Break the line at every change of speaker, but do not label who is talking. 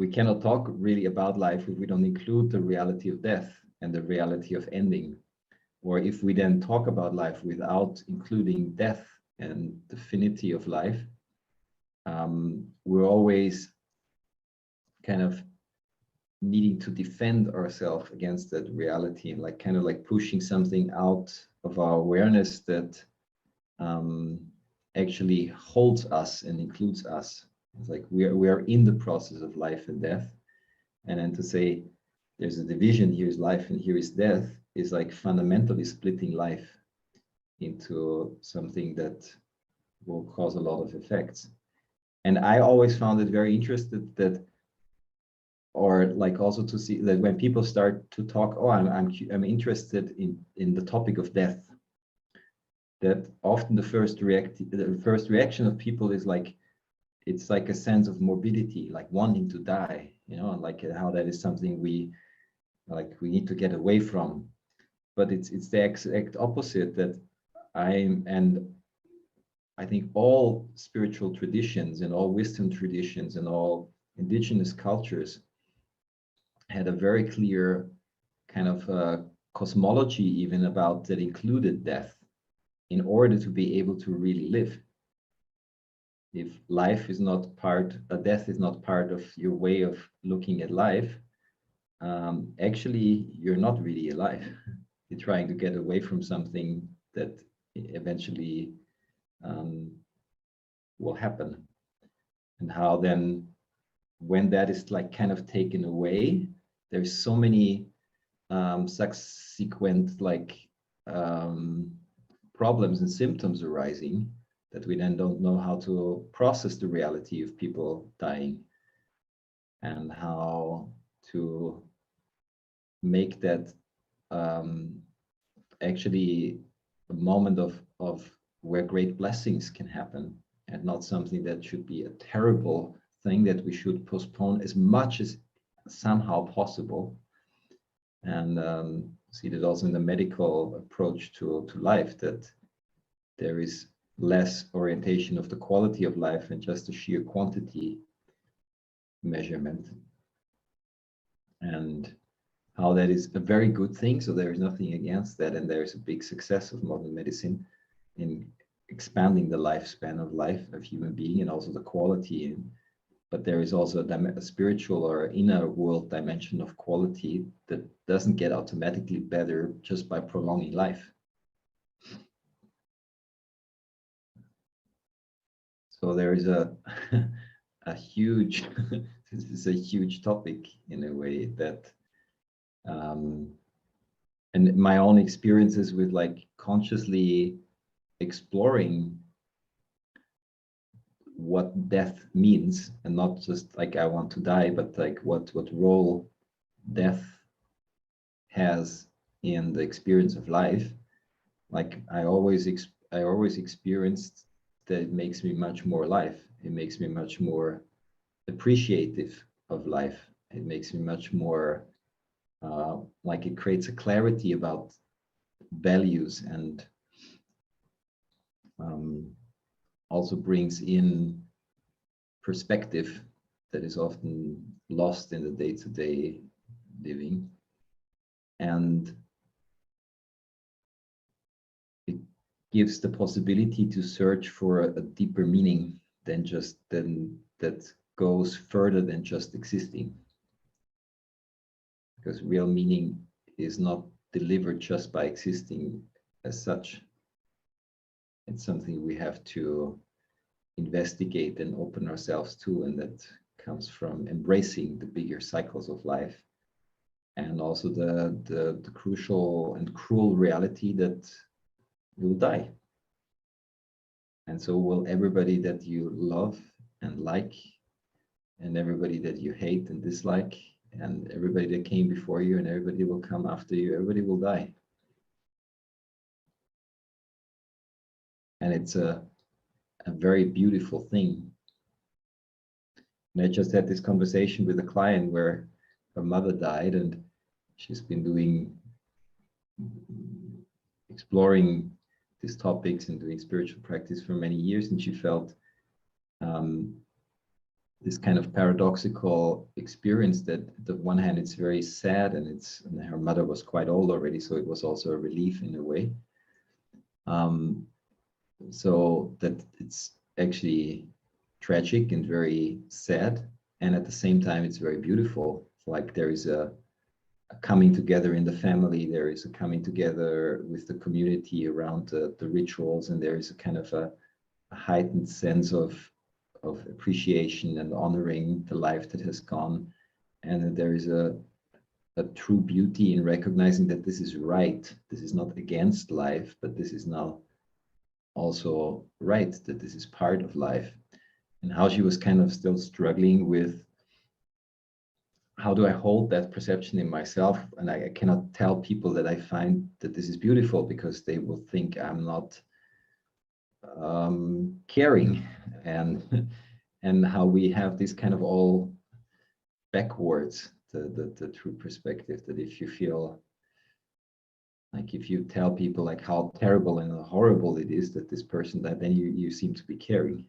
we cannot talk really about life if we don't include the reality of death and the reality of ending. Or if we then talk about life without including death and the finity of life, we're always kind of needing to defend ourselves against that reality, and like kind of like pushing something out of our awareness that actually holds us and includes us. It's like we are in the process of life and death, and then to say there's a division, here is life and here is death, is like fundamentally splitting life into something that will cause a lot of effects. And I always found it very interesting that, or like also to see that when people start to talk, oh, I'm interested in the topic of death, that often the first reaction of people is like, it's like a sense of morbidity, like wanting to die, you know, and like how that is something we need to get away from. But it's the exact opposite, that I think all spiritual traditions and all wisdom traditions and all indigenous cultures had a very clear kind of cosmology even about that included death in order to be able to really live. If life is not part, death is not part of your way of looking at life, actually you're not really alive. You're trying to get away from something that eventually will happen. And how then, when that is like kind of taken away, there's so many subsequent like problems and symptoms arising that we then don't know how to process the reality of people dying, and how to make that actually a moment of where great blessings can happen, and not something that should be a terrible thing that we should postpone as much as somehow possible. And see that also in the medical approach to life, that there is less orientation of the quality of life and just the sheer quantity measurement, and how that is a very good thing. So there is nothing against that, and there is a big success of modern medicine in expanding the lifespan of life of human being and also the quality. But there is also a spiritual or inner world dimension of quality that doesn't get automatically better just by prolonging life. So there is a huge, this is a huge topic in a way that, and my own experiences with like consciously exploring what death means, and not just like I want to die, but like what role death has in the experience of life. Like I always experienced that it makes me much more alive. It makes me much more appreciative of life. It makes me much more like it creates a clarity about values, and also brings in perspective that is often lost in the day-to-day living. And it gives the possibility to search for a deeper meaning than that goes further than just existing. Because real meaning is not delivered just by existing as such. It's something we have to investigate and open ourselves to, and that comes from embracing the bigger cycles of life, and also the crucial and cruel reality that you'll die. And so will everybody that you love and like, and everybody that you hate and dislike, and everybody that came before you, and everybody will come after you. Everybody will die. And it's a very beautiful thing. And I just had this conversation with a client where her mother died, and she's been exploring these topics and doing spiritual practice for many years, and she felt this kind of paradoxical experience that on the one hand it's very sad, and her mother was quite old already, so it was also a relief in a way. So that it's actually tragic and very sad, and at the same time it's very beautiful. Like there is a coming together in the family, there is a coming together with the community around the rituals, and there is a kind of a heightened sense of appreciation and honoring the life that has gone. And there is a true beauty in recognizing that this is right. This is not against life, but this is now also right, that this is part of life. And how she was kind of still struggling with, how do I hold that perception in myself? And I cannot tell people that I find that this is beautiful, because they will think I'm not caring, and how we have this kind of all backwards, the true perspective, that if you feel like, if you tell people like how terrible and horrible it is that this person died, then you seem to be caring.